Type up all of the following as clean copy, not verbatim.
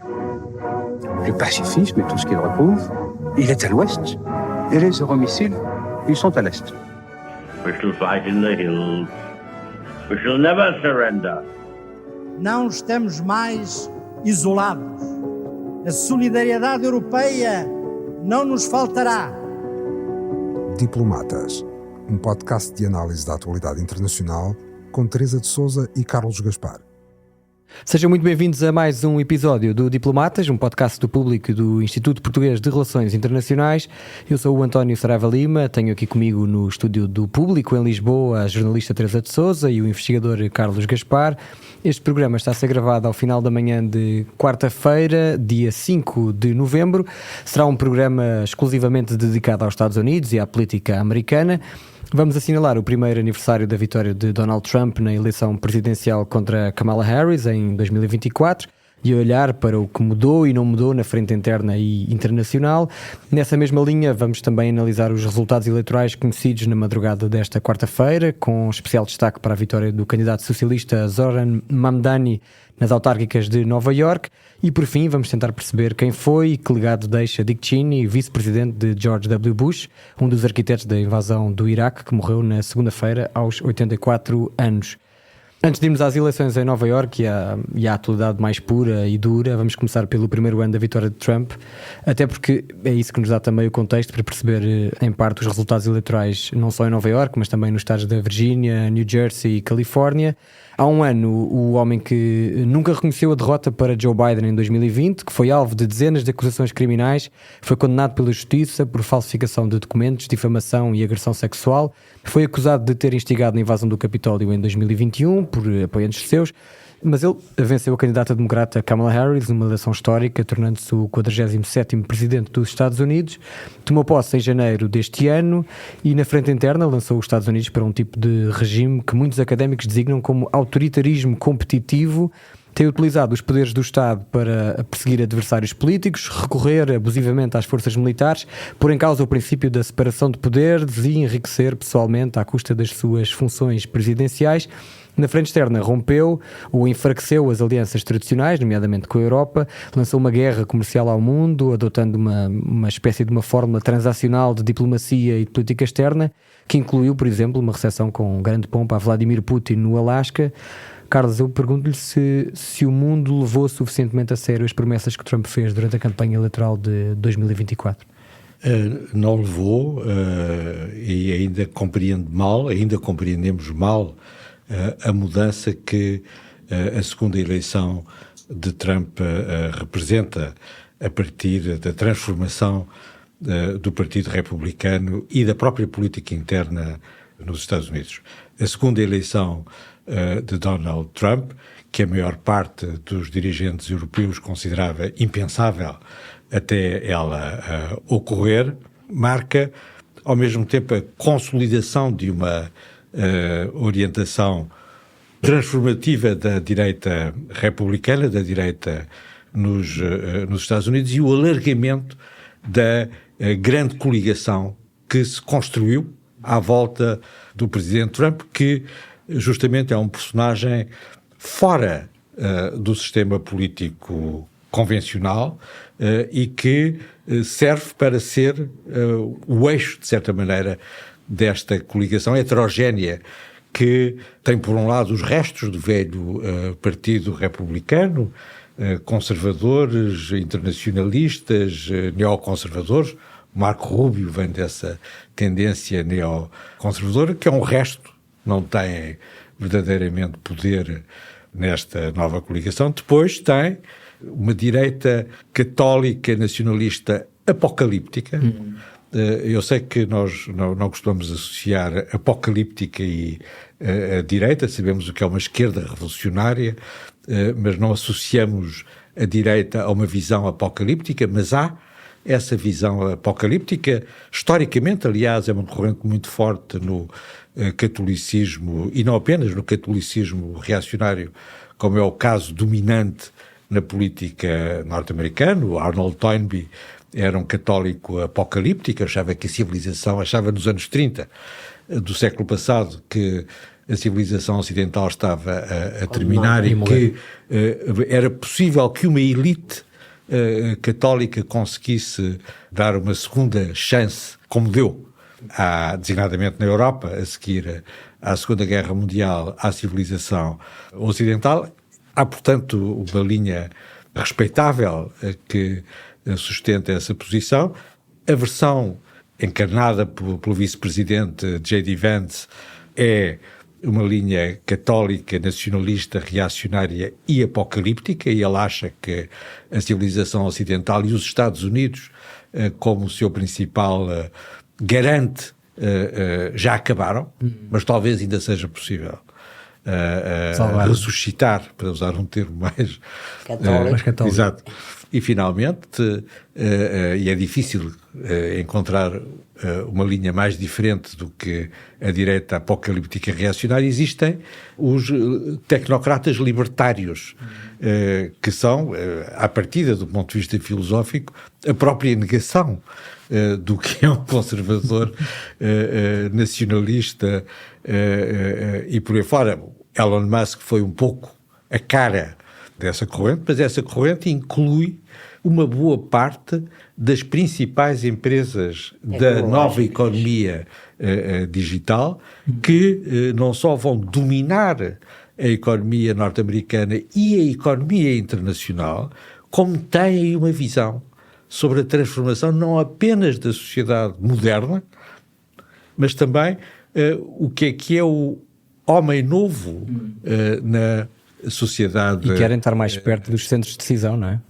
Le pacifisme et tout ce qu'il recouvre, il est à l'ouest. Et les euromissiles, ils sont à l'est. We shall fight in the hills. We shall never surrender. Não estamos mais isolados. A solidariedade europeia não nos faltará. Diplomatas, um podcast de análise da atualidade internacional com Teresa de Sousa e Carlos Gaspar. Sejam muito bem-vindos a mais um episódio do Diplomatas, um podcast do Público do Instituto Português de Relações Internacionais. Eu sou o António Saraiva Lima, tenho aqui comigo no estúdio do Público, em Lisboa, a jornalista Teresa de Sousa e o investigador Carlos Gaspar. Este programa está a ser gravado ao final da manhã de quarta-feira, dia 5 de novembro. Será um programa exclusivamente dedicado aos Estados Unidos e à política americana. Vamos assinalar o primeiro aniversário da vitória de Donald Trump na eleição presidencial contra Kamala Harris em 2024 e olhar para o que mudou e não mudou na frente interna e internacional. Nessa mesma linha, vamos também analisar os resultados eleitorais conhecidos na madrugada desta quarta-feira, com especial destaque para a vitória do candidato socialista Zoran Mamdani nas autárquicas de Nova Iorque. E por fim vamos tentar perceber quem foi e que legado deixa Dick Cheney, vice-presidente de George W. Bush, um dos arquitetos da invasão do Iraque, que morreu na segunda-feira aos 84 anos. Antes de irmos às eleições em Nova Iorque e à atualidade mais pura e dura, vamos começar pelo primeiro ano da vitória de Trump, até porque é isso que nos dá também o contexto para perceber em parte os resultados eleitorais, não só em Nova Iorque, mas também nos estados da Virgínia, New Jersey e Califórnia. Há um ano, o homem que nunca reconheceu a derrota para Joe Biden em 2020, que foi alvo de dezenas de acusações criminais, foi condenado pela justiça por falsificação de documentos, difamação e agressão sexual, foi acusado de ter instigado a invasão do Capitólio em 2021 por apoiantes seus, mas ele venceu a candidata democrata Kamala Harris numa eleição histórica, tornando-se o 47º presidente dos Estados Unidos. Tomou posse em janeiro deste ano e na frente interna lançou os Estados Unidos para um tipo de regime que muitos académicos designam como autoritarismo competitivo. Tem utilizado os poderes do Estado para perseguir adversários políticos, recorrer abusivamente às forças militares, pôr em causa o princípio da separação de poderes e enriquecer pessoalmente à custa das suas funções presidenciais. Na frente externa rompeu ou enfraqueceu as alianças tradicionais, nomeadamente com a Europa, lançou uma guerra comercial ao mundo, adotando uma espécie de uma fórmula transacional de diplomacia e de política externa, que incluiu, por exemplo, uma recepção com grande pompa a Vladimir Putin no Alasca. Carlos, eu pergunto-lhe se o mundo levou suficientemente a sério as promessas que Trump fez durante a campanha eleitoral de 2024. Não levou e ainda compreendemos mal a mudança que a segunda eleição de Trump representa a partir da transformação do Partido Republicano e da própria política interna nos Estados Unidos. A segunda eleição de Donald Trump, que a maior parte dos dirigentes europeus considerava impensável até ela ocorrer, marca ao mesmo tempo a consolidação de uma orientação transformativa da direita republicana, da direita nos Estados Unidos, e o alargamento da grande coligação que se construiu à volta do presidente Trump, que justamente é um personagem fora do sistema político convencional e que serve para ser o eixo, de certa maneira, desta coligação heterogénea que tem, por um lado, os restos do velho Partido Republicano, conservadores, internacionalistas, neoconservadores. Marco Rubio vem dessa tendência neoconservadora, que é um resto, não tem verdadeiramente poder nesta nova coligação. Depois tem uma direita católica, nacionalista, apocalíptica. Eu sei que nós não costumamos associar apocalíptica e a direita, sabemos o que é uma esquerda revolucionária, mas não associamos a direita a uma visão apocalíptica, mas há essa visão apocalíptica. Historicamente, aliás, é uma corrente muito forte no catolicismo, e não apenas no catolicismo reacionário, como é o caso dominante na política norte-americana. O Arnold Toynbee era um católico apocalíptico, achava nos anos 30 do século passado que a civilização ocidental estava a terminar e que era possível que uma elite católica conseguisse dar uma segunda chance, como deu, designadamente na Europa, a seguir à Segunda Guerra Mundial, à civilização ocidental. Há, portanto, uma linha respeitável que sustenta essa posição. A versão encarnada pelo vice-presidente J.D. Vance é uma linha católica, nacionalista, reacionária e apocalíptica, e ele acha que a civilização ocidental e os Estados Unidos, como o seu principal garante, já acabaram, mas talvez ainda seja possível ressuscitar, para usar um termo mais católico. Exato. E finalmente, e é difícil encontrar uma linha mais diferente do que a direita apocalíptica reacionária, existem os tecnocratas libertários, que são, à partida do ponto de vista filosófico, a própria negação do que é um conservador nacionalista e por aí fora. Elon Musk foi um pouco a cara dessa corrente, mas essa corrente inclui uma boa parte das principais empresas da nova economia digital, que não só vão dominar a economia norte-americana e a economia internacional, como têm uma visão sobre a transformação não apenas da sociedade moderna, mas também o que é o homem novo na sociedade. E querem estar mais perto dos centros de decisão, não é?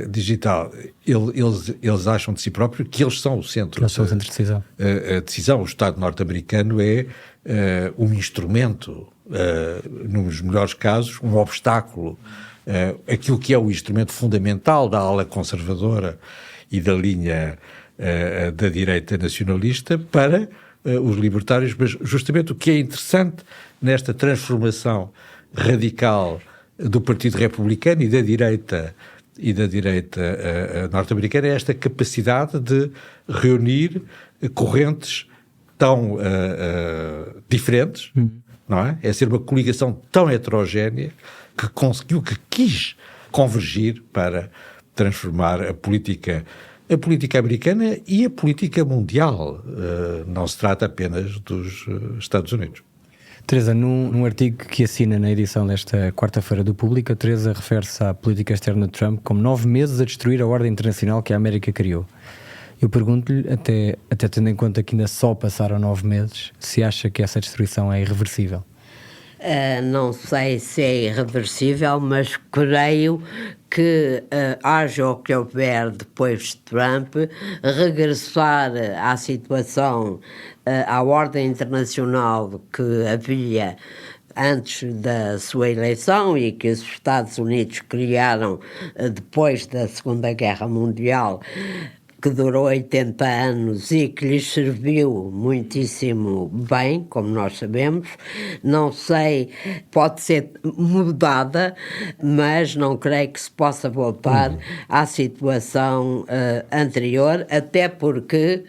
Digital. Eles acham de si próprios que eles são o centro. Eles são o centro de decisão. A decisão, o Estado norte-americano é um instrumento, nos melhores casos, um obstáculo. Aquilo que é o instrumento fundamental da ala conservadora e da linha da direita nacionalista para os libertários, mas justamente o que é interessante nesta transformação radical do Partido Republicano e da direita norte-americana é esta capacidade de reunir correntes tão diferentes, não é? É ser uma coligação tão heterogénea que quis convergir para transformar a política americana e a política mundial. Não se trata apenas dos Estados Unidos. Teresa, num artigo que assina na edição desta quarta-feira do Público, a Teresa refere-se à política externa de Trump como 9 meses a destruir a ordem internacional que a América criou. Eu pergunto-lhe, até tendo em conta que ainda só passaram 9 meses, se acha que essa destruição é irreversível? Não sei se é irreversível, mas creio que haja o que houver depois de Trump, regressar à situação, à ordem internacional que havia antes da sua eleição e que os Estados Unidos criaram depois da Segunda Guerra Mundial, que durou 80 anos e que lhes serviu muitíssimo bem, como nós sabemos. Não sei, pode ser mudada, mas não creio que se possa voltar à situação anterior, até porque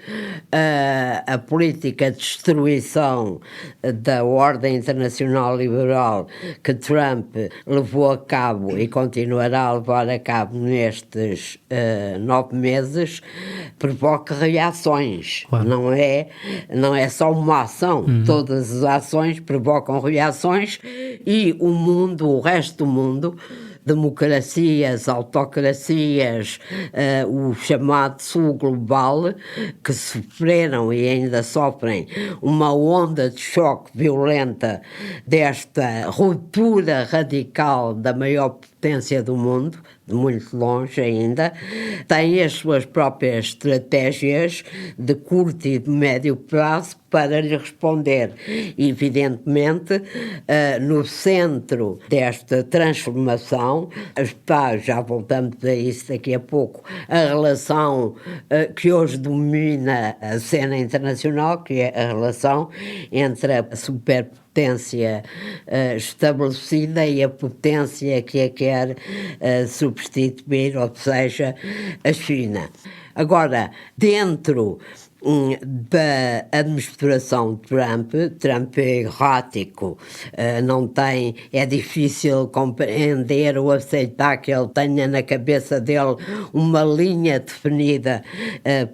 a política de destruição da ordem internacional liberal que Trump levou a cabo e continuará a levar a cabo nestes 9 meses, provoca reações. Claro. Não é só uma ação. Todas as ações provocam reações e o resto do mundo, democracias, autocracias, o chamado Sul Global, que sofreram e ainda sofrem uma onda de choque violenta desta ruptura radical da maior potência do mundo, de muito longe ainda, têm as suas próprias estratégias de curto e de médio prazo para lhe responder. Evidentemente, no centro desta transformação está, já voltamos a isso daqui a pouco, a relação que hoje domina a cena internacional, que é a relação entre a superpotência estabelecida e a potência que a quer substituir, ou seja, a China. Agora, dentro da administração de Trump. Trump é errático, é difícil compreender ou aceitar que ele tenha na cabeça dele uma linha definida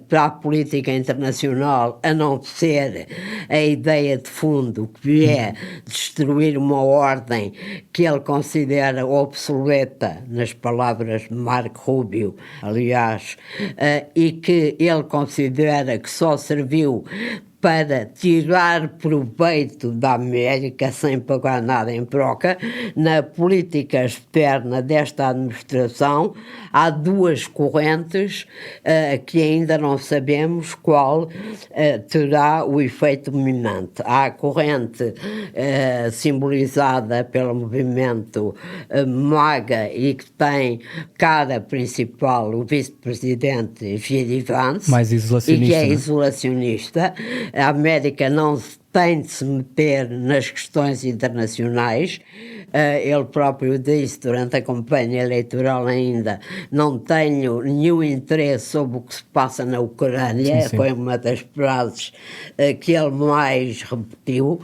para a política internacional, a não ser a ideia de fundo, que é destruir uma ordem que ele considera obsoleta, nas palavras de Marco Rubio, aliás, e que ele considera que só serviu para tirar proveito da América sem pagar nada em troca. Na política externa desta administração há duas correntes que ainda não sabemos qual terá o efeito dominante. Há a corrente simbolizada pelo movimento MAGA e que tem cara principal o vice-presidente J.D. Vance, mais isolacionista, e que é isolacionista. A América não tem de se meter nas questões internacionais. Ele próprio disse durante a campanha eleitoral ainda: não tenho nenhum interesse sobre o que se passa na Ucrânia. Sim. Foi uma das frases que ele mais repetiu.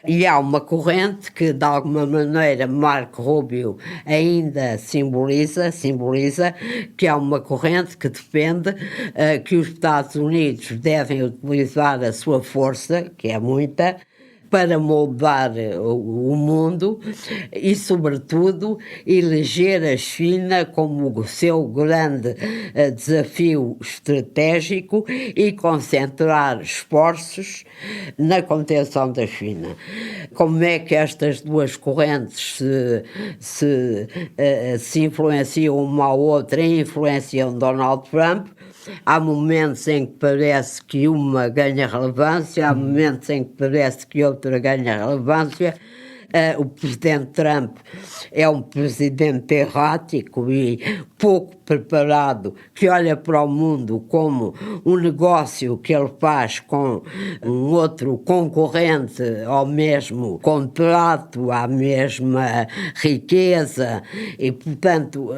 E há uma corrente que, de alguma maneira, Marco Rubio ainda simboliza, que há uma corrente que defende que os Estados Unidos devem utilizar a sua força, que é muita, para moldar o mundo e, sobretudo, eleger a China como o seu grande desafio estratégico e concentrar esforços na contenção da China. Como é que estas duas correntes se influenciam uma à outra e influenciam Donald Trump? Há momentos em que parece que uma ganha relevância, há momentos em que parece que outra ganha relevância. O presidente Trump é um presidente errático e pouco preparado, que olha para o mundo como um negócio que ele faz com um outro concorrente ao mesmo contrato, à mesma riqueza, e, portanto,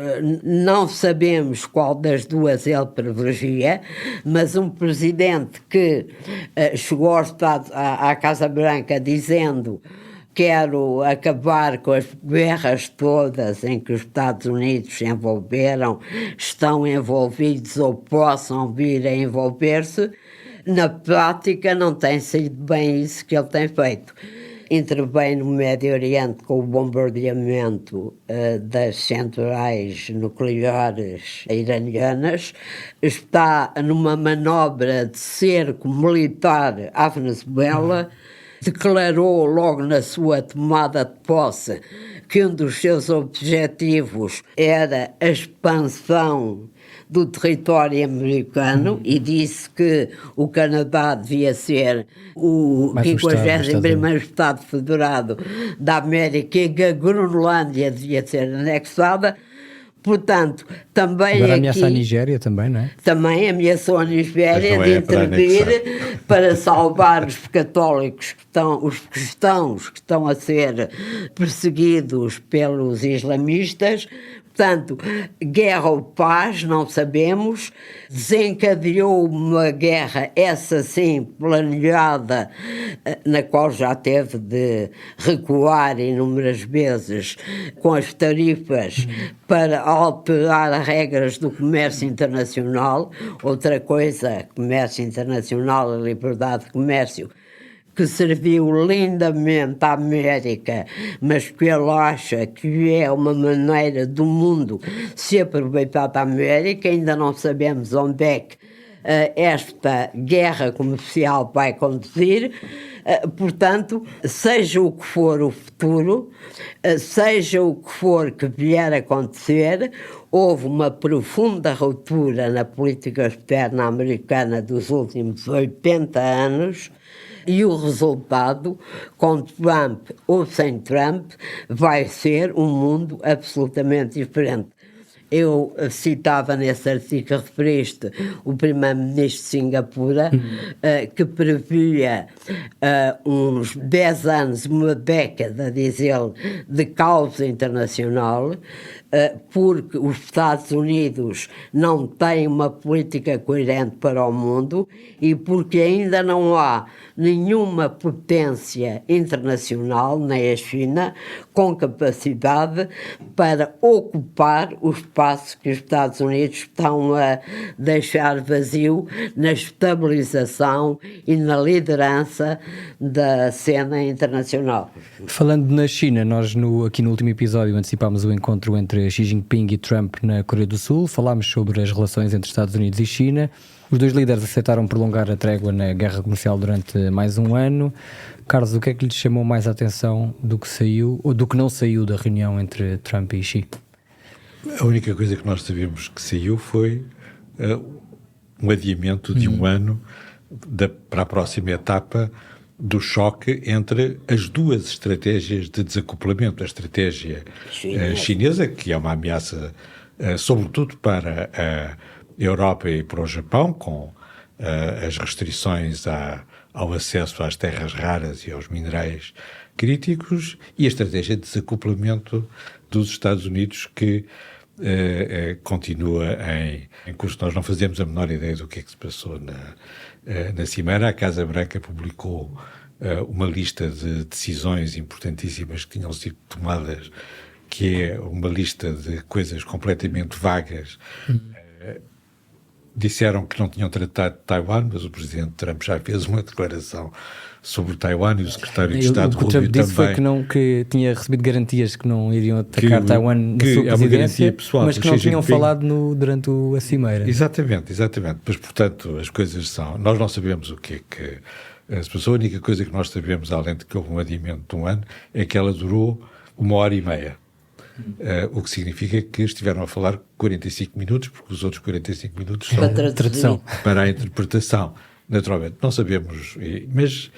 não sabemos qual das duas ele privilegia, mas um presidente que chegou à Casa Branca dizendo: quero acabar com as guerras todas em que os Estados Unidos se envolveram, estão envolvidos ou possam vir a envolver-se. Na prática não tem sido bem isso que ele tem feito. Intervém no Médio Oriente com o bombardeamento das centrais nucleares iranianas, está numa manobra de cerco militar à Venezuela. Declarou logo na sua tomada de posse que um dos seus objetivos era a expansão do território americano e disse que o Canadá devia ser o 51º Estado Federado da América e que a Groenlândia devia ser anexada. Portanto, também agora aqui... ameaça a Nigéria também, não é? Também ameaçou a Nigéria de intervir para salvar os católicos, os cristãos que estão a ser perseguidos pelos islamistas. Portanto, guerra ou paz, não sabemos. Desencadeou uma guerra, essa sim, planeada, na qual já teve de recuar inúmeras vezes com as tarifas para alterar as regras do comércio internacional. Outra coisa, comércio internacional, a liberdade de comércio, que serviu lindamente à América, mas que ele acha que é uma maneira do mundo se aproveitar da América. Ainda não sabemos onde é que esta guerra comercial vai conduzir. Portanto, seja o que for o futuro, seja o que for que vier a acontecer, houve uma profunda ruptura na política externa americana dos últimos 80 anos, e o resultado, com Trump ou sem Trump, vai ser um mundo absolutamente diferente. Eu citava nesse artigo que referiste o primeiro-ministro de Singapura, que previa uns 10 anos, uma década, diz ele, de caos internacional, porque os Estados Unidos não têm uma política coerente para o mundo e porque ainda não há nenhuma potência internacional, nem a China, com capacidade para ocupar o espaço que os Estados Unidos estão a deixar vazio na estabilização e na liderança da cena internacional. Falando na China, nós aqui no último episódio antecipámos o encontro entre Xi Jinping e Trump na Coreia do Sul, falámos sobre as relações entre Estados Unidos e China. Os dois líderes aceitaram prolongar a trégua na guerra comercial durante mais um ano. Carlos, o que é que lhes chamou mais a atenção do que saiu, ou do que não saiu da reunião entre Trump e Xi? A única coisa que nós sabemos que saiu foi um adiamento de um ano para a próxima etapa do choque entre as duas estratégias de desacoplamento. A estratégia chinesa, que é uma ameaça sobretudo para a Europa e para o Japão, com as restrições ao acesso às terras raras e aos minerais críticos, e a estratégia de desacoplamento dos Estados Unidos, que continua em curso. Nós não fazemos a menor ideia do que é que se passou na Cimeira. A Casa Branca publicou uma lista de decisões importantíssimas que tinham sido tomadas, que é uma lista de coisas completamente vagas. Disseram que não tinham tratado de Taiwan, mas o presidente Trump já fez uma declaração sobre Taiwan e o secretário de Estado Rubio também. O que Trump disse foi que tinha recebido garantias que não iriam atacar Taiwan na sua presidência, mas que não tinham falado durante a Cimeira. Exatamente. Mas, portanto, as coisas são... Nós não sabemos o que é que se passou. A única coisa que nós sabemos, além de que houve um adiamento de um ano, é que ela durou 1h30. O que significa que estiveram a falar 45 minutos, porque os outros 45 minutos são tradução para a interpretação. Naturalmente, não sabemos, mas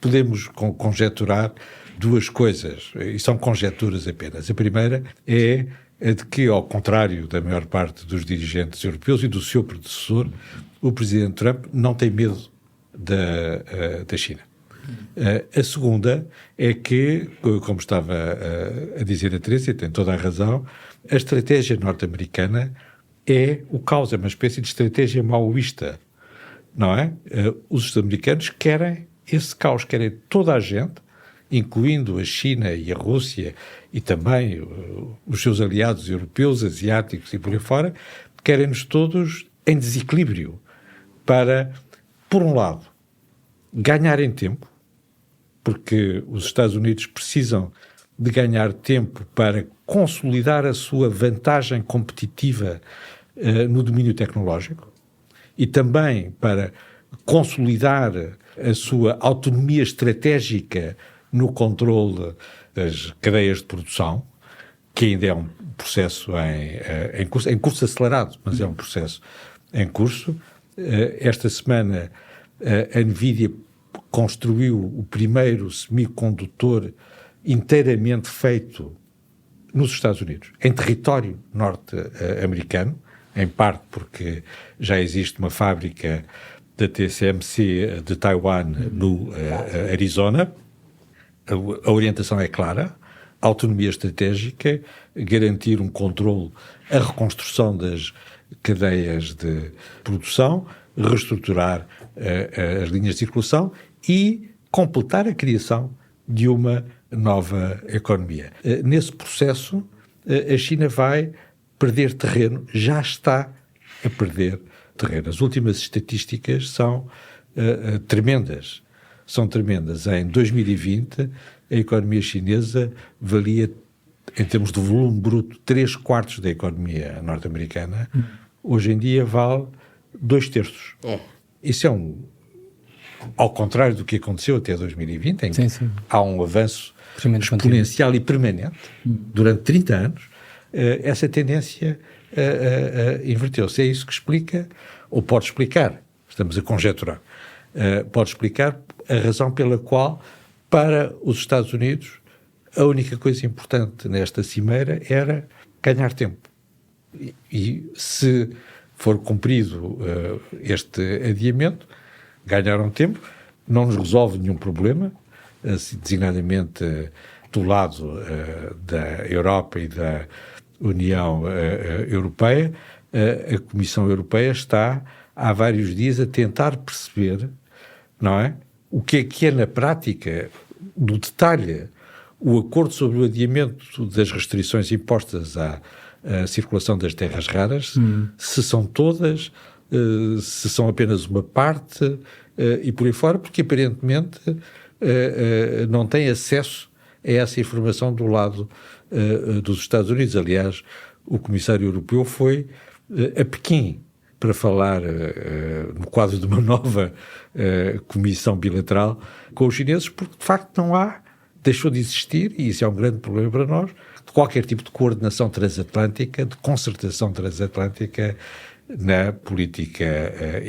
podemos conjecturar duas coisas, e são conjecturas apenas. A primeira é a de que, ao contrário da maior parte dos dirigentes europeus e do seu predecessor, o presidente Trump não tem medo da China. A segunda é que, como estava a dizer a Teresa, e tem toda a razão, a estratégia norte-americana é o caos, é uma espécie de estratégia maoísta, não é? Os americanos querem esse caos, querem toda a gente, incluindo a China e a Rússia e também os seus aliados europeus, asiáticos e por aí fora, querem-nos todos em desequilíbrio para, por um lado, ganharem tempo, porque os Estados Unidos precisam de ganhar tempo para consolidar a sua vantagem competitiva no domínio tecnológico e também para consolidar a sua autonomia estratégica no controle das cadeias de produção, que ainda é um processo em curso acelerado, mas é um processo em curso. Esta semana a NVIDIA construiu o primeiro semicondutor inteiramente feito nos Estados Unidos, em território norte-americano, em parte porque já existe uma fábrica da TSMC de Taiwan no Arizona. A orientação é clara: autonomia estratégica, garantir um controle, a reconstrução das cadeias de produção, reestruturar as linhas de circulação e completar a criação de uma nova economia. Nesse processo, a China vai perder terreno, já está a perder terreno. As últimas estatísticas são tremendas. São tremendas. Em 2020, a economia chinesa valia, em termos de volume bruto, 3/4 da economia norte-americana. Hoje em dia vale 2/3. Isso é ao contrário do que aconteceu até 2020, em que há um avanço exponencial e permanente durante 30 anos. Essa tendência inverteu-se. É isso que explica, ou pode explicar, estamos a conjecturar, pode explicar a razão pela qual, para os Estados Unidos, a única coisa importante nesta cimeira era ganhar tempo. E se for cumprido este adiamento, ganharam tempo, não nos resolve nenhum problema, designadamente do lado da Europa e da União Europeia. A Comissão Europeia está há vários dias a tentar perceber, não é, o que é na prática, no detalhe, o acordo sobre o adiamento das restrições impostas à circulação das terras raras, se são todas, se são apenas uma parte e por aí fora, porque aparentemente não tem acesso a essa informação do lado dos Estados Unidos. Aliás, o Comissário Europeu foi a Pequim para falar no quadro de uma nova comissão bilateral com os chineses, porque de facto deixou de existir, e isso é um grande problema para nós, de qualquer tipo de coordenação transatlântica, de concertação transatlântica na política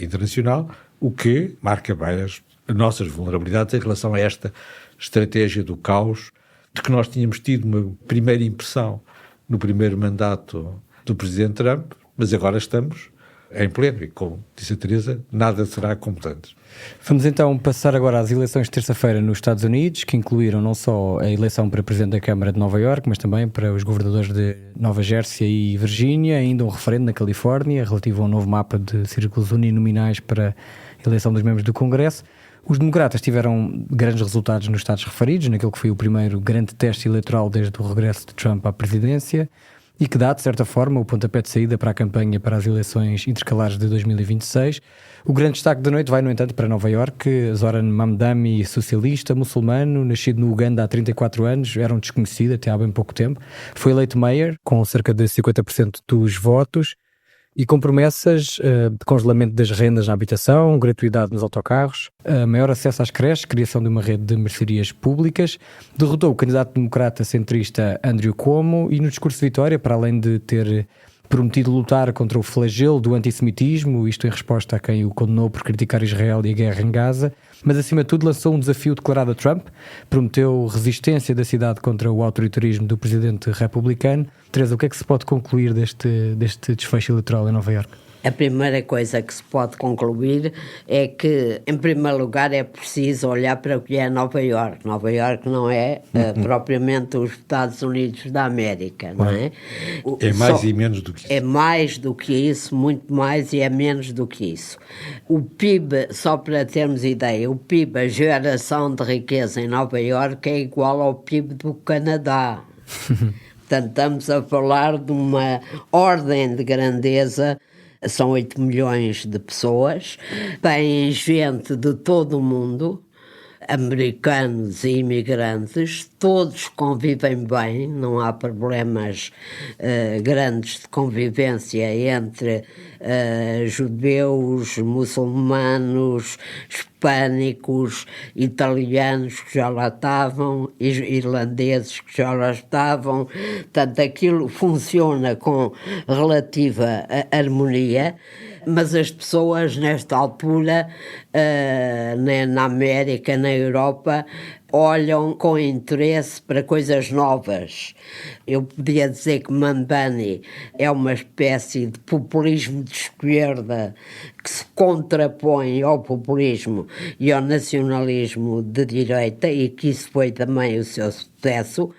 internacional, o que marca bem as nossas vulnerabilidades em relação a esta estratégia do caos, de que nós tínhamos tido uma primeira impressão no primeiro mandato do Presidente Trump, mas agora estamos em pleno e, como disse a Teresa, nada será como antes. Vamos então passar agora às eleições de terça-feira nos Estados Unidos, que incluíram não só a eleição para Presidente da Câmara de Nova Iorque, mas também para os governadores de Nova Jersey e Virgínia, ainda um referendo na Califórnia relativo a um novo mapa de círculos uninominais para a eleição dos membros do Congresso. Os democratas tiveram grandes resultados nos estados referidos, naquele que foi o primeiro grande teste eleitoral desde o regresso de Trump à presidência, e que dá, de certa forma, o pontapé de saída para a campanha para as eleições intercalares de 2026. O grande destaque da noite vai, no entanto, para Nova Iorque. Zoran Mamdani, socialista, muçulmano, nascido no Uganda há 34 anos, era um desconhecido até há bem pouco tempo. Foi eleito mayor, com cerca de 50% dos votos, e com promessas de congelamento das rendas na habitação, gratuidade nos autocarros, maior acesso às creches, criação de uma rede de mercearias públicas. Derrotou o candidato democrata centrista Andrew Cuomo e no discurso de vitória, para além de ter prometido lutar contra o flagelo do antissemitismo, isto em resposta a quem o condenou por criticar Israel e a guerra em Gaza, mas acima de tudo lançou um desafio declarado a Trump, prometeu resistência da cidade contra o autoritarismo do presidente republicano. Teresa, o que é que se pode concluir deste desfecho eleitoral em Nova Iorque? A primeira coisa que se pode concluir é que, em primeiro lugar, é preciso olhar para o que é Nova Iorque. Nova Iorque não é propriamente os Estados Unidos da América, não é? É mais e menos do que isso. É mais do que isso, muito mais, e é menos do que isso. O PIB, só para termos ideia, o PIB, a geração de riqueza em Nova Iorque é igual ao PIB do Canadá. Portanto, estamos a falar de uma ordem de grandeza. São 8 milhões de pessoas, tem gente de todo o mundo, americanos e imigrantes, todos convivem bem, não há problemas grandes de convivência entre judeus, muçulmanos, hispânicos, italianos que já lá estavam, irlandeses que já lá estavam. Portanto, aquilo funciona com relativa harmonia, mas as pessoas nesta altura, nem na América, na Europa, olham com interesse para coisas novas. Eu podia dizer que Mamdani é uma espécie de populismo de esquerda que se contrapõe ao populismo e ao nacionalismo de direita, e que isso foi também o seu sucesso.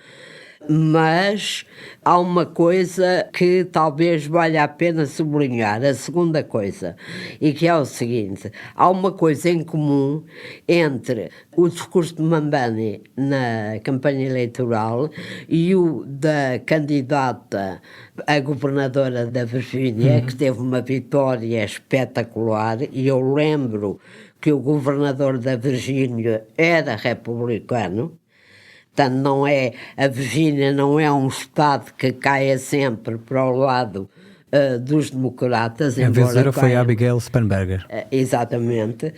Mas há uma coisa que talvez valha a pena sublinhar, a segunda coisa, e que é o seguinte: há uma coisa em comum entre o discurso de Mamdani na campanha eleitoral e o da candidata a governadora da Virgínia, que teve uma vitória espetacular, e eu lembro que o governador da Virgínia era republicano. Portanto, não é, a Virgínia não é um estado que caia sempre para o lado dos democratas. A vencedora foi Abigail Spanberger. Exatamente.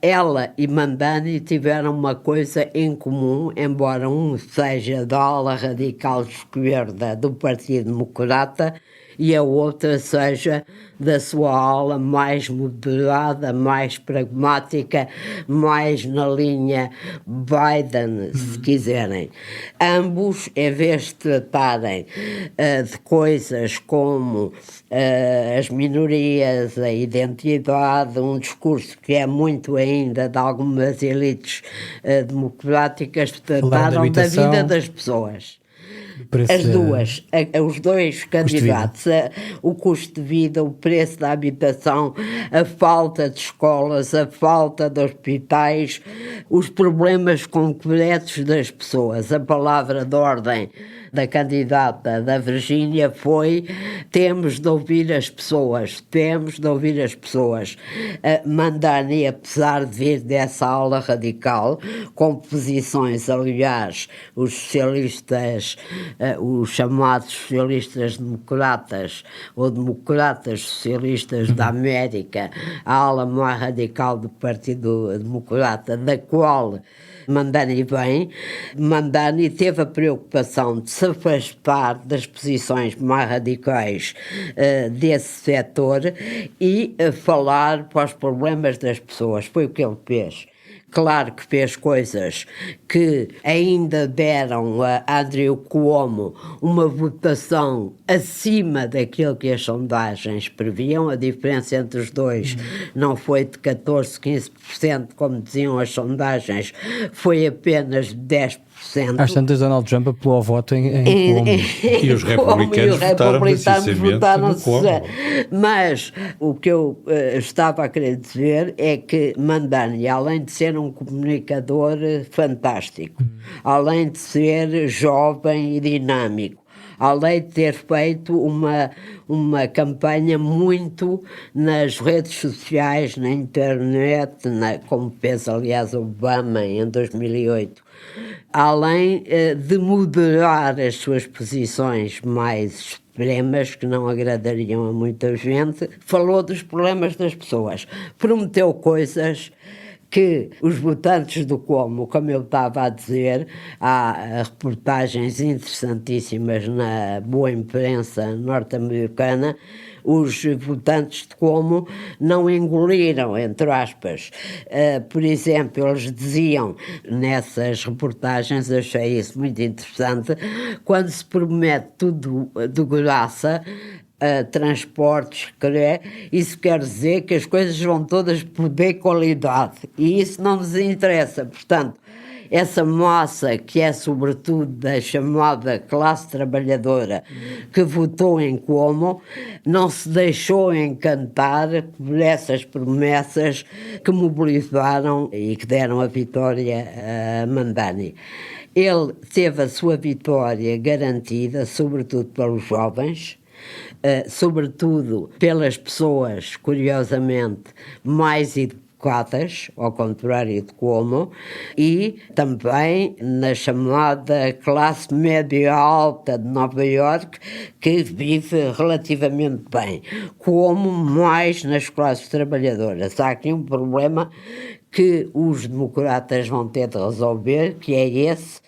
Ela e Mamdani tiveram uma coisa em comum, embora um seja da ala radical de esquerda do Partido Democrata e a outra seja da sua ala mais moderada, mais pragmática, mais na linha Biden, se quiserem. Ambos, em vez de tratarem de coisas como as minorias, a identidade, um discurso que é muito ainda de algumas elites democráticas, trataram da vida das pessoas. As duas, os dois candidatos, o custo de vida, o preço da habitação, a falta de escolas, a falta de hospitais, os problemas concretos das pessoas. A palavra de ordem da candidata da Virgínia foi: temos de ouvir as pessoas, temos de ouvir as pessoas. Mandani, apesar de vir dessa ala radical, com posições, aliás, os socialistas, os chamados socialistas democratas ou democratas socialistas da América, a ala mais radical do Partido Democrata, da qual Mandani vem. Mandani teve a preocupação de se afastar das posições mais radicais desse setor e falar para os problemas das pessoas. Foi o que ele fez. Claro que fez coisas que ainda deram a Andrew Cuomo uma votação acima daquilo que as sondagens previam. A diferença entre os dois não foi de 14%, 15%, como diziam as sondagens, foi apenas de 10%. Às tantas, Donald Trump apelou ao voto em Cuomo. E os republicanos votaram no Cuomo. Mas o que eu estava a querer dizer é que Mandani, além de ser um comunicador fantástico, além de ser jovem e dinâmico, além de ter feito uma campanha muito nas redes sociais, na internet, como fez aliás Obama em 2008, além de moderar as suas posições mais extremas, que não agradariam a muita gente, falou dos problemas das pessoas, prometeu coisas que os votantes do Cuomo, como eu estava a dizer, há reportagens interessantíssimas na boa imprensa norte-americana, os votantes de Cuomo não engoliram, entre aspas. Por exemplo, eles diziam nessas reportagens, achei isso muito interessante, quando se promete tudo de graça, transportes, isso quer dizer que as coisas vão todas perder qualidade, e isso não nos interessa. Portanto, essa massa que é sobretudo da chamada classe trabalhadora que votou em Cuomo não se deixou encantar por essas promessas que mobilizaram e que deram a vitória a Mandani. Ele teve a sua vitória garantida, sobretudo pelos jovens, sobretudo pelas pessoas, curiosamente, mais educadas, ao contrário de Cuomo, e também na chamada classe média alta de Nova Iorque, que vive relativamente bem. Cuomo mais nas classes trabalhadoras. Há aqui um problema que os democratas vão ter de resolver, que é esse: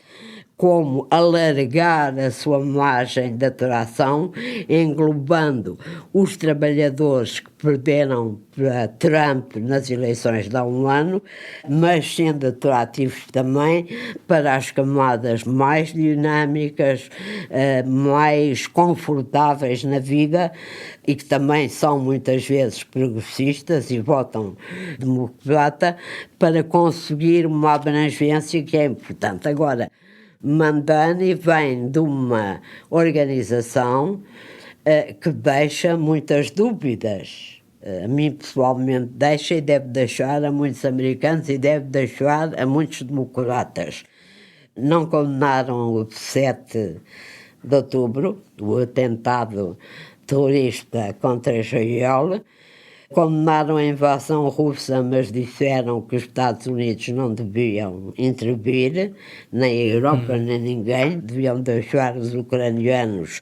como alargar a sua margem de atração, englobando os trabalhadores que perderam para Trump nas eleições de há um ano, mas sendo atrativos também para as camadas mais dinâmicas, mais confortáveis na vida e que também são muitas vezes progressistas e votam democrata, para conseguir uma abrangência que é importante. Agora, Mandani vem de uma organização que deixa muitas dúvidas. A mim pessoalmente deixa, e deve deixar a muitos americanos e deve deixar a muitos democratas. Não condenaram o 7 de outubro, o atentado terrorista contra Israel. Condenaram a invasão russa, mas disseram que os Estados Unidos não deviam intervir, nem a Europa, nem ninguém, deviam deixar os ucranianos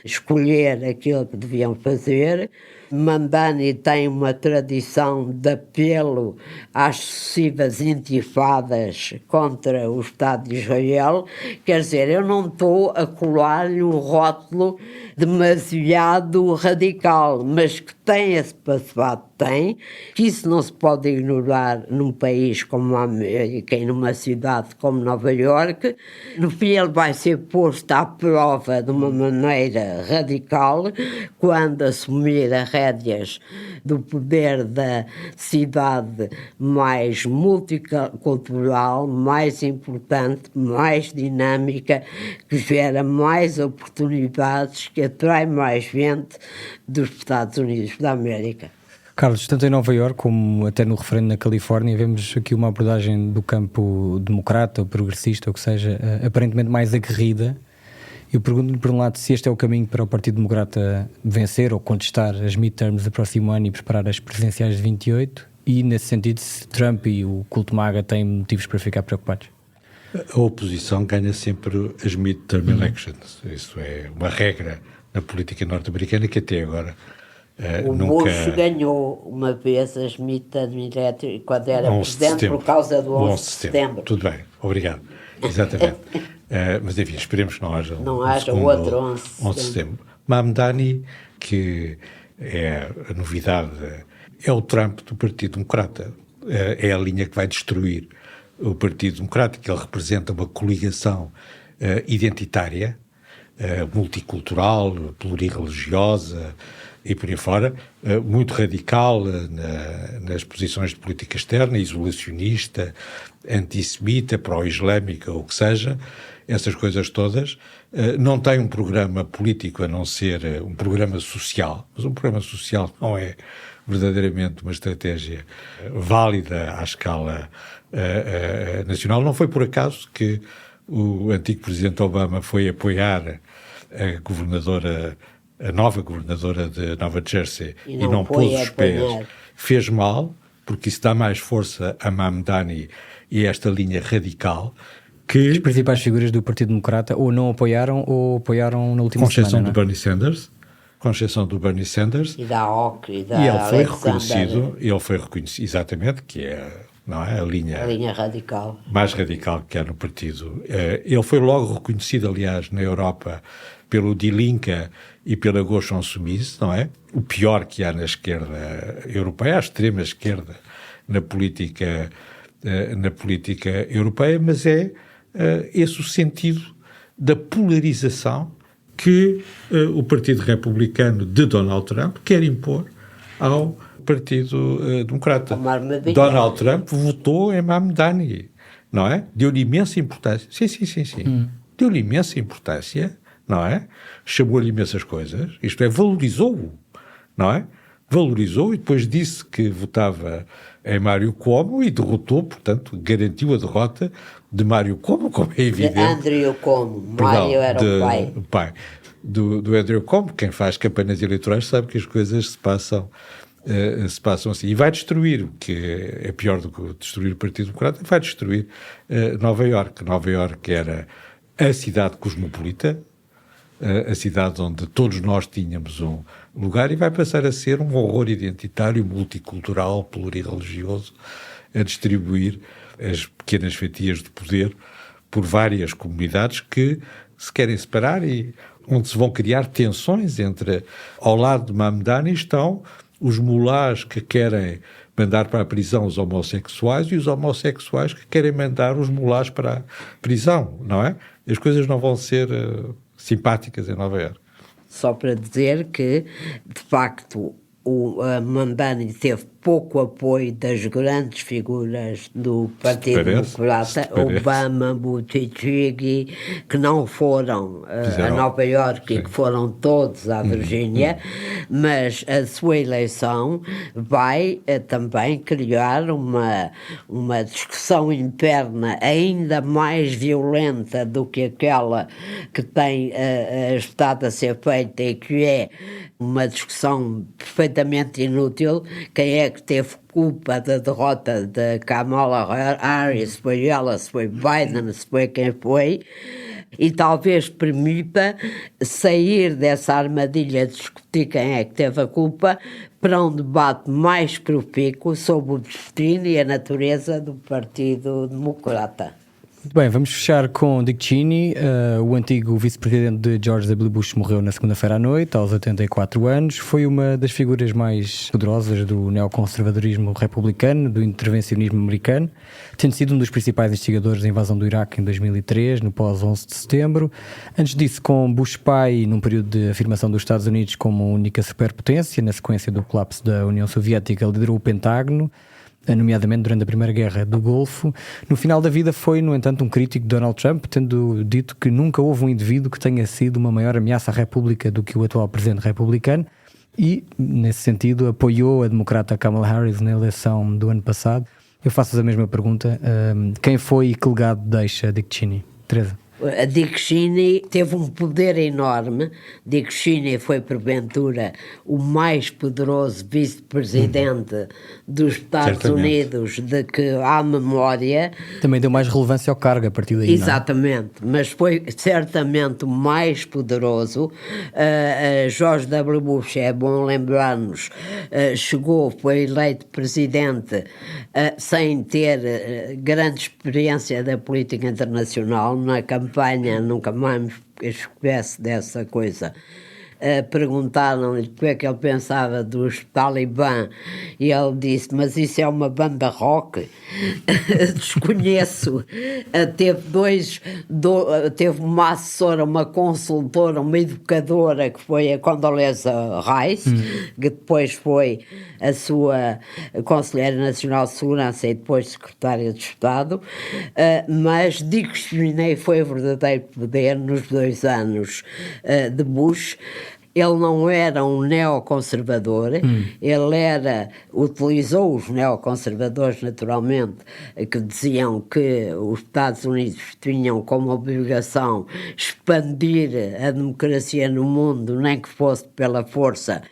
escolher aquilo que deviam fazer. Mamdani tem uma tradição de apelo às sucessivas intifadas contra o Estado de Israel. Quer dizer, eu não estou a colar-lhe um rótulo demasiado radical, mas que tem esse passado, tem, que isso não se pode ignorar num país como a América e numa cidade como Nova Iorque. No fim ele vai ser posto à prova de uma maneira radical quando assumir as rédeas do poder da cidade mais multicultural, mais importante, mais dinâmica, que gera mais oportunidades, que atrai mais gente dos Estados Unidos da América. Carlos, tanto em Nova Iorque como até no referendo na Califórnia, vemos aqui uma abordagem do campo democrata ou progressista, ou que seja, aparentemente mais aguerrida. Eu pergunto-me, por um lado, se este é o caminho para o Partido Democrata vencer ou contestar as midterms do próximo ano e preparar as presidenciais de 28, e, nesse sentido, se Trump e o culto MAGA têm motivos para ficar preocupados. A oposição ganha sempre as midterm elections. Isso é uma regra na política norte-americana que até agora o nunca... Bush ganhou uma vez as midterm elections quando era presidente por causa do 11 de setembro. Tudo bem, obrigado. Exatamente. Mas enfim, esperemos que não haja outro 11 de setembro. Mamdani, que é a novidade, é o Trump do Partido Democrata. É a linha que vai destruir o Partido Democrático. Ele representa uma coligação identitária, multicultural, plurirreligiosa e por aí fora, muito radical nas posições de política externa, isolacionista, antissemita, pró-islâmica, ou o que seja, essas coisas todas. Não tem um programa político a não ser um programa social, mas um programa social não é verdadeiramente uma estratégia válida à escala nacional. Não foi por acaso que o antigo presidente Obama foi apoiar a nova governadora de Nova Jersey e não pôs os pés. Fez mal, porque isso dá mais força a Mamdani e esta linha radical que... As principais figuras do Partido Democrata ou não apoiaram ou apoiaram na última semana. Com exceção do Bernie Sanders. E da Ock e da E ele foi reconhecido, exatamente, que é... Não é? A linha radical. Mais radical que há no partido. Ele foi logo reconhecido, aliás, na Europa, pelo Die Linke e pela Gauche Insoumise, não é? O pior que há na esquerda europeia, a extrema esquerda na política europeia, mas é esse o sentido da polarização que o Partido Republicano de Donald Trump quer impor ao Partido Democrata. Donald Trump votou em Mamdani, não é? Deu-lhe imensa importância. Sim. Deu-lhe imensa importância, não é? Chamou-lhe imensas coisas, isto é, valorizou-o, não é? Valorizou e depois disse que votava em Mário Cuomo e derrotou, portanto, garantiu a derrota de Mário Cuomo, como é evidente. De Andrew Cuomo. Mário era o pai. Do Andrew Cuomo. Quem faz campanhas eleitorais sabe que as coisas se passam assim. E vai destruir, o que é pior do que destruir o Partido Democrata, vai destruir Nova Iorque. Nova Iorque era a cidade cosmopolita, a cidade onde todos nós tínhamos um lugar, e vai passar a ser um horror identitário, multicultural, plurirreligioso, a distribuir as pequenas fatias de poder por várias comunidades que se querem separar e onde se vão criar tensões entre, ao lado de Mamdani estão os mulás que querem mandar para a prisão os homossexuais e os homossexuais que querem mandar os mulás para a prisão, não é? As coisas não vão ser simpáticas em Nova Iorque. Só para dizer que, de facto, o Mamdani teve pouco apoio das grandes figuras do Partido Democrata, Obama, Buttigieg, que não foram a Nova Iorque e que foram todos à Virgínia, mas a sua eleição vai também criar uma discussão interna ainda mais violenta do que aquela que tem estado a ser feita e que é uma discussão perfeitamente inútil. Quem é que teve culpa da derrota de Kamala Harris? Foi ela, se foi Biden, se foi quem foi. e talvez permita sair dessa armadilha de discutir quem é que teve a culpa para um debate mais profícuo sobre o destino e a natureza do Partido Democrata. Muito bem, vamos fechar com Dick Cheney. O antigo vice-presidente de George W. Bush morreu na segunda-feira à noite, aos 84 anos. Foi uma das figuras mais poderosas do neoconservadorismo republicano, do intervencionismo americano, tendo sido um dos principais instigadores da invasão do Iraque em 2003, no pós-11 de setembro. Antes disso, com Bush pai, num período de afirmação dos Estados Unidos como única superpotência, na sequência do colapso da União Soviética, liderou o Pentágono, nomeadamente durante a Primeira Guerra do Golfo. No final da vida foi, no entanto, um crítico de Donald Trump, tendo dito que nunca houve um indivíduo que tenha sido uma maior ameaça à República do que o atual presidente republicano e, nesse sentido, apoiou a democrata Kamala Harris na eleição do ano passado. Eu faço-vos a mesma pergunta. Quem foi e que legado deixa Dick Cheney? Teresa? A Dick Cheney teve um poder enorme. Dick Cheney foi, porventura, o mais poderoso vice-presidente dos Estados Unidos de que há memória. Também deu mais relevância ao cargo a partir daí. Exatamente, mas foi certamente o mais poderoso. George W. Bush, é bom lembrar-nos, foi eleito presidente sem ter grande experiência da política internacional. Na campanha nunca mais esquece dessa coisa. Perguntaram-lhe o que é que ele pensava dos Talibã e ele disse, mas isso é uma banda rock? Desconheço. Teve uma assessora, uma consultora, uma educadora que foi a Condoleezza Rice, que depois foi a sua Conselheira Nacional de Segurança e depois Secretária de Estado, mas Dick Cheney foi o verdadeiro poder nos 2 anos de Bush. Ele não era um neoconservador, ele utilizou os neoconservadores, naturalmente, que diziam que os Estados Unidos tinham como obrigação expandir a democracia no mundo, nem que fosse pela força.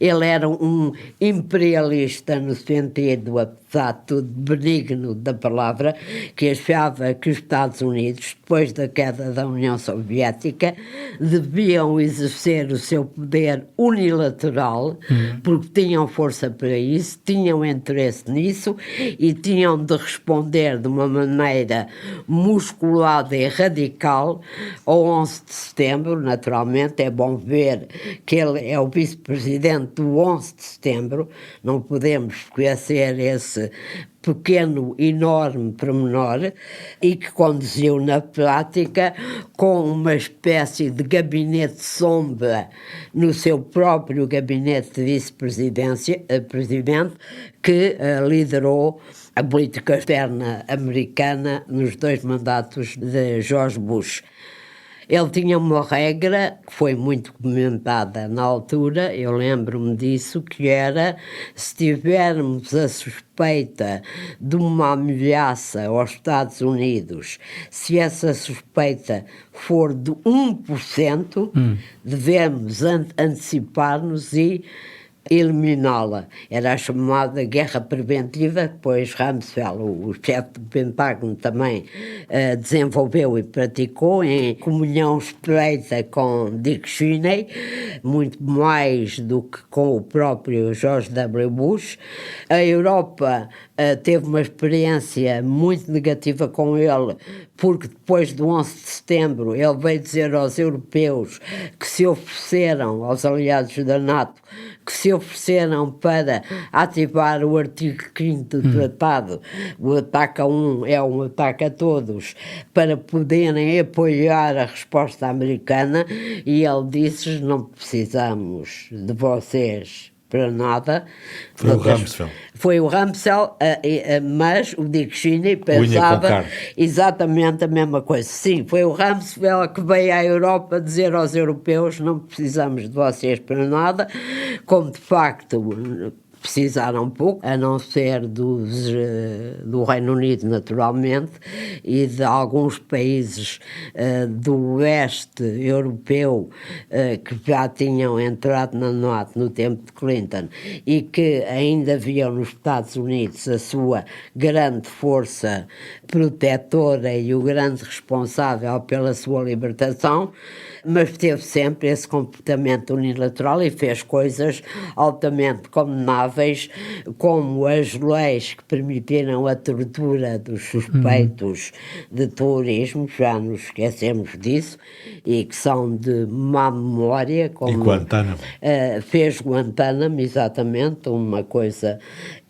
Ele era um imperialista no sentido, apesar de tudo, benigno da palavra, que achava que os Estados Unidos, depois da queda da União Soviética, deviam exercer o seu poder unilateral, porque tinham força para isso, tinham interesse nisso e tinham de responder de uma maneira musculada e radical ao 11 de setembro. Naturalmente, é bom ver que ele é o vice-presidente do 11 de setembro, não podemos esquecer esse pequeno, enorme pormenor, e que conduziu na prática com uma espécie de gabinete sombra no seu próprio gabinete de vice-presidente, que liderou a política externa americana nos 2 mandatos de George Bush. Ele tinha uma regra que foi muito comentada na altura, eu lembro-me disso, que era, se tivermos a suspeita de uma ameaça aos Estados Unidos, se essa suspeita for de 1%, devemos antecipar-nos e eliminá-la. Era a chamada guerra preventiva, depois Rumsfeld, o chefe do Pentágono, também desenvolveu e praticou em comunhão estreita com Dick Cheney, muito mais do que com o próprio George W. Bush. A Europa teve uma experiência muito negativa com ele, porque depois do 11 de setembro ele veio dizer aos europeus que se ofereceram, aos aliados da NATO, que se ofereceram para ativar o artigo 5º do tratado, o ataque a um é um ataque a todos, para poderem apoiar a resposta americana, e ele disse, não precisamos de vocês para nada. Foi o Rumsfeld, mas o Dick Cheney pensava exatamente a mesma coisa. Sim, foi o Rumsfeld que veio à Europa dizer aos europeus, não precisamos de vocês para nada, como de facto precisaram pouco, a não ser do Reino Unido, naturalmente, e de alguns países do leste europeu que já tinham entrado na NATO no tempo de Clinton e que ainda viam nos Estados Unidos a sua grande força protetora e o grande responsável pela sua libertação, mas teve sempre esse comportamento unilateral e fez coisas altamente condenáveis, como as leis que permitiram a tortura dos suspeitos de terrorismo, já nos esquecemos disso, e que são de má memória. Como, e Guantánamo. Fez Guantánamo, exatamente, uma coisa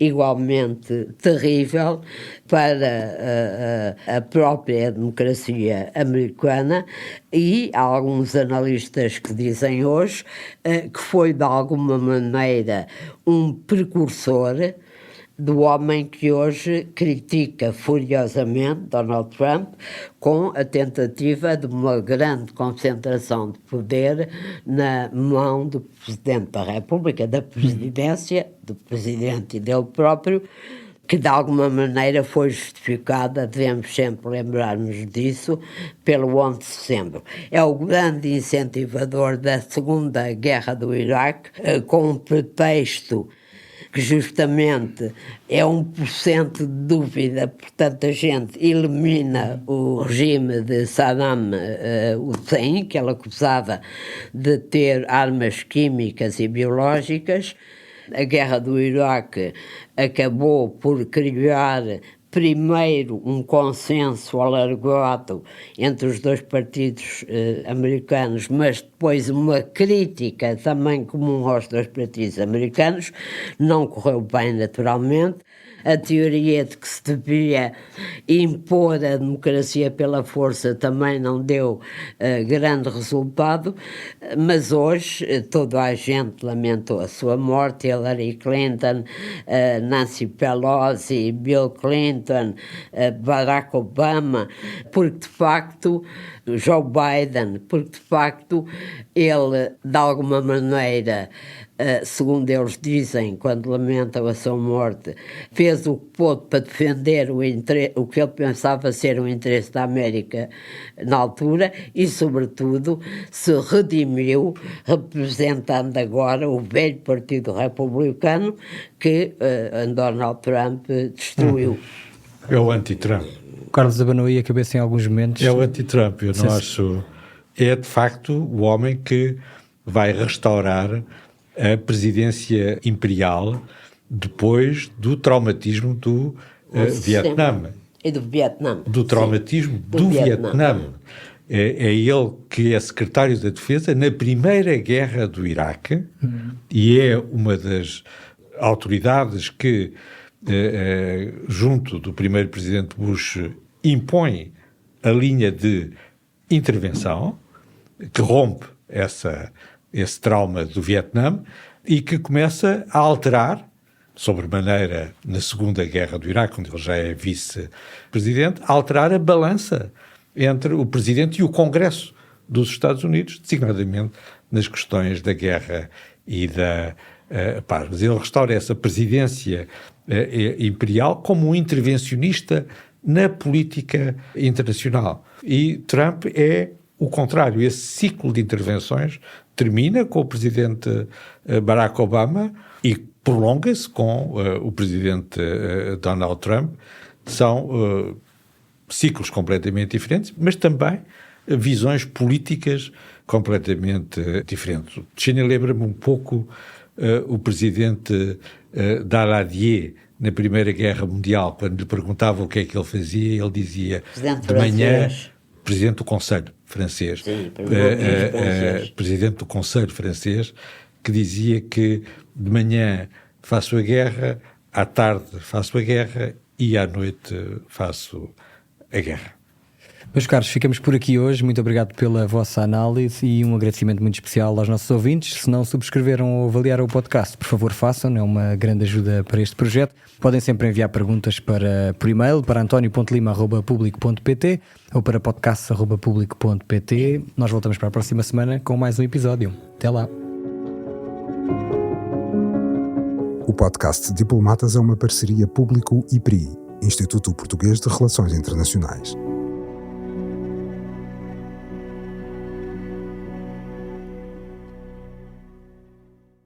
igualmente terrível para a própria democracia americana, e há alguns analistas que dizem hoje que foi de alguma maneira um precursor do homem que hoje critica furiosamente Donald Trump, com a tentativa de uma grande concentração de poder na mão do Presidente da República, da presidência, do Presidente e dele próprio, que de alguma maneira foi justificada, devemos sempre lembrar-nos disso, pelo 11 de setembro. É o grande incentivador da Segunda Guerra do Iraque, com um pretexto que justamente é 1% de dúvida, portanto a gente elimina o regime de Saddam Hussein, que ele acusava de ter armas químicas e biológicas. A guerra do Iraque acabou por criar primeiro um consenso alargado entre os dois partidos americanos, mas depois uma crítica também comum aos dois partidos americanos. Não correu bem, naturalmente. A teoria de que se devia impor a democracia pela força também não deu grande resultado, mas hoje toda a gente lamentou a sua morte. Hillary Clinton, Nancy Pelosi, Bill Clinton, Barack Obama, porque de facto Joe Biden, porque de facto ele de alguma maneira, segundo eles dizem, quando lamentam a sua morte, fez o que pôde para defender o que ele pensava ser o interesse da América na altura e, sobretudo, se redimiu, representando agora o velho Partido Republicano que Donald Trump destruiu. É o anti-Trump. Carlos abanou aí a cabeça em alguns momentos. É o anti-Trump, eu não acho... É, de facto, o homem que vai restaurar a presidência imperial depois do traumatismo do Vietnã. E do Vietnã. Do traumatismo do Vietnã. É ele que é secretário da Defesa na primeira guerra do Iraque e é uma das autoridades que, junto do primeiro presidente Bush, impõe a linha de intervenção, que rompe esse trauma do Vietnã e que começa a alterar, sobremaneira na Segunda Guerra do Iraque, onde ele já é vice-presidente, a alterar a balança entre o presidente e o Congresso dos Estados Unidos, designadamente nas questões da guerra e da paz. Mas ele restaura essa presidência imperial como um intervencionista na política internacional. E Trump é o contrário. Esse ciclo de intervenções termina com o presidente Barack Obama e prolonga-se com o presidente Donald Trump. São ciclos completamente diferentes, mas também visões políticas completamente diferentes. O China lembra-me um pouco o presidente Daladier na Primeira Guerra Mundial, quando lhe perguntavam o que é que ele fazia, ele dizia de manhã, presidente do Conselho francês, Sim, presidente do Conselho francês, que dizia que de manhã faço a guerra, à tarde faço a guerra e à noite faço a guerra. Meus caros, ficamos por aqui hoje. Muito obrigado pela vossa análise e um agradecimento muito especial aos nossos ouvintes. Se não subscreveram ou avaliaram o podcast, por favor façam, é uma grande ajuda para este projeto. Podem sempre enviar perguntas por e-mail para antonio.lima@publico.pt ou para podcast@publico.pt. Nós voltamos para a próxima semana com mais um episódio. Até lá. O podcast Diplomatas é uma parceria Público-IPRI, Instituto Português de Relações Internacionais.